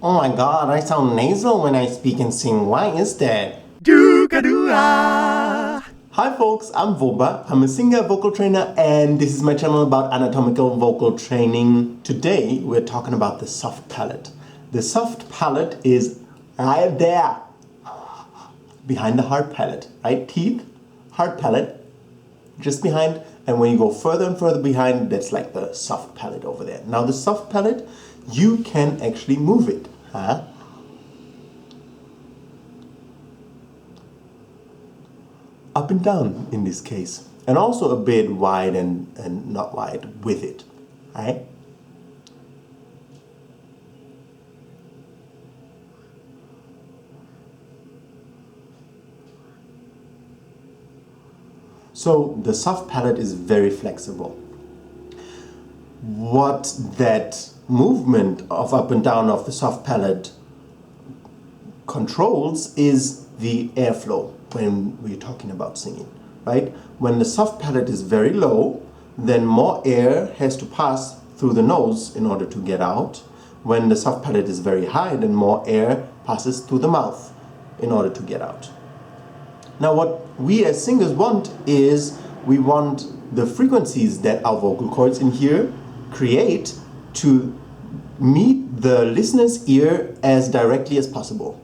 Oh my god, I sound nasal when I speak and sing. Why is that? Hi folks, I'm Voba. I'm a singer, vocal trainer, and this is my channel about anatomical vocal training. Today we're talking about the soft palate. The soft palate is right there, behind the hard palate, right? Teeth, hard palate, just behind, and when you go further and further behind, that's like the soft palate over there. Now the soft palate, you can actually move it, huh? Up and down in this case, and also a bit wide and not wide with it, right? So the soft palate is very flexible. What that movement of up and down of the soft palate controls is the airflow when we're talking about singing, right? When the soft palate is very low, then more air has to pass through the nose in order to get out. When the soft palate is very high, then more air passes through the mouth in order to get out. Now what we as singers want is we want the frequencies that our vocal cords in here create to meet the listener's ear as directly as possible.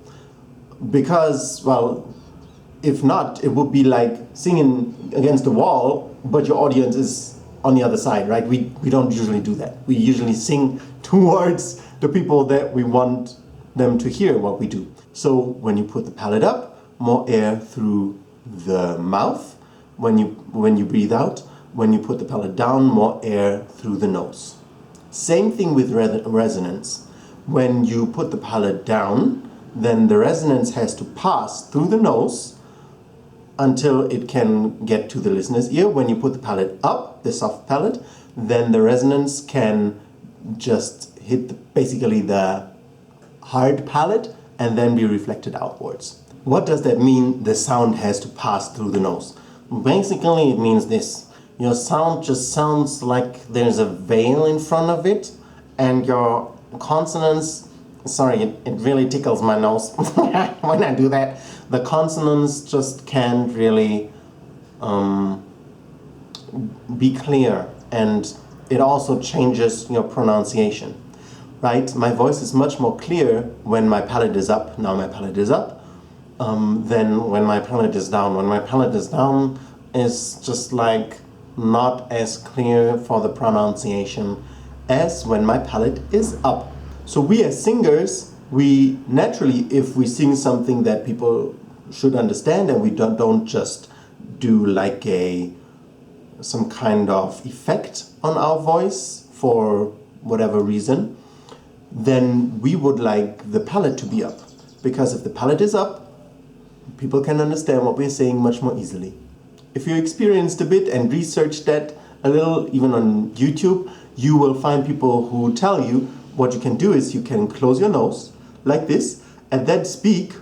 Because, well, if not, it would be like singing against the wall, but your audience is on the other side, right? We don't usually do that. We usually sing towards the people that we want them to hear what we do. So when you put the palate up, more air through the mouth. When you breathe out, when you put the palate down, more air through the nose. Same thing with resonance. When you put the palate down, then the resonance has to pass through the nose until it can get to the listener's ear. When you put the palate up, the soft palate, then the resonance can just hit basically the hard palate and then be reflected outwards. What does that mean? The sound has to pass through the nose. Basically, it means this. Your sound just sounds like there's a veil in front of it, and your consonants, sorry, it really tickles my nose when I do that. The consonants just can't really be clear, and it also changes your pronunciation, right? My voice is much more clear when my palate is up. Now my palate is up. Than when my palate is down. When my palate is down, it's just like not as clear for the pronunciation as when my palate is up. So we as singers, we naturally, if we sing something that people should understand and we don't just do like some kind of effect on our voice for whatever reason, then we would like the palate to be up. Because if the palate is up, people can understand what we're saying much more easily. If you experienced a bit and researched that a little, even on YouTube, you will find people who tell you what you can do is you can close your nose like this and then speak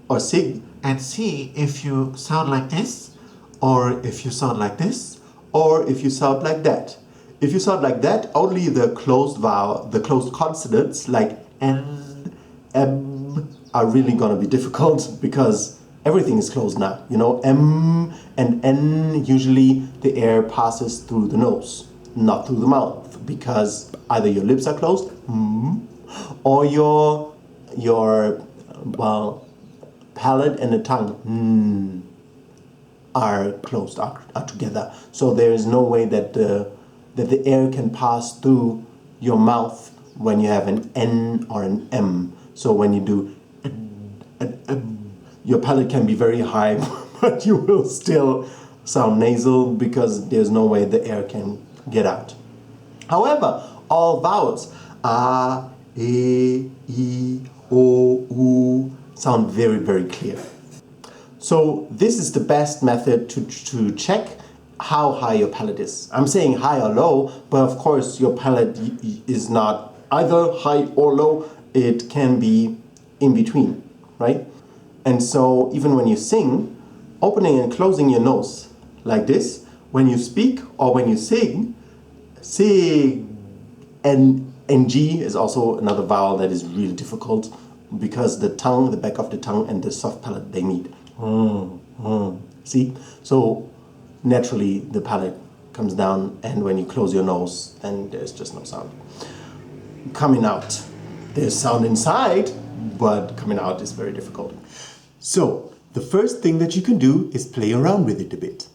or sing and see if you sound like this, or if you sound like this, or if you sound like that. If you sound like that, only the closed vowel, the closed consonants like N, M are really gonna be difficult because everything is closed now. You know, M and N, usually the air passes through the nose, not through the mouth, because either your lips are closed, or your palate and the tongue are closed, are together. So there is no way that the air can pass through your mouth when you have an N or an M. So when you do your palate can be very high, but you will still sound nasal because there's no way the air can get out. However, all vowels, A, E, I, O, U, sound very, very clear. So this is the best method to check how high your palate is. I'm saying high or low, but of course your palate is not either high or low. It can be in between, right? And so even when you sing, opening and closing your nose like this, when you speak or when you sing, and NG is also another vowel that is really difficult because the tongue, the back of the tongue and the soft palate, they meet. See? So naturally the palate comes down, and when you close your nose, then there's just no sound. Coming out. There's sound inside, but coming out is very difficult. So the first thing that you can do is play around with it a bit.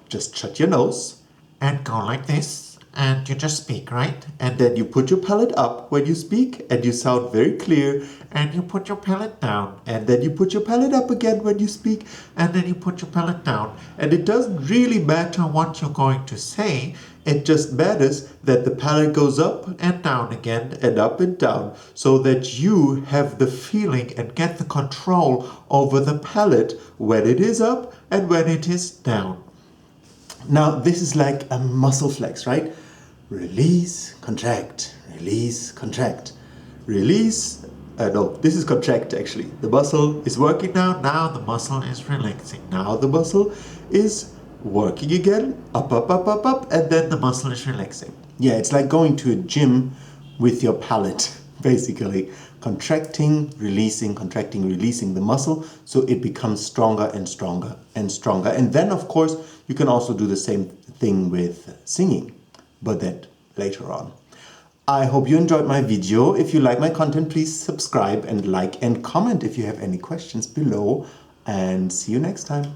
Just shut your nose And go like this, and you just speak, right? and then you put your palate up when you speak and you sound very clear, And you put your palate down, and then you put your palate up again when you speak, and then you put your palate down. and it doesn't really matter what you're going to say, it just matters that the palate goes up And down again. and up and down, so that you have the feeling and get the control over the palate when it is up and when it is down. Now this is like a muscle flex, right? Release, contract, release, contract, release. No, this is contract actually. The muscle is working now. Now the muscle is relaxing. Now the muscle is working again. Up, up, up, up, up, and then The muscle is relaxing. yeah, it's like going to a gym with your palate, basically. Contracting, releasing the muscle, so it becomes stronger and stronger and stronger. And then, of course, you can also do the same thing with singing, but that later on. I hope you enjoyed my video. If you like my content, please subscribe and like and comment if you have any questions below. And see you next time.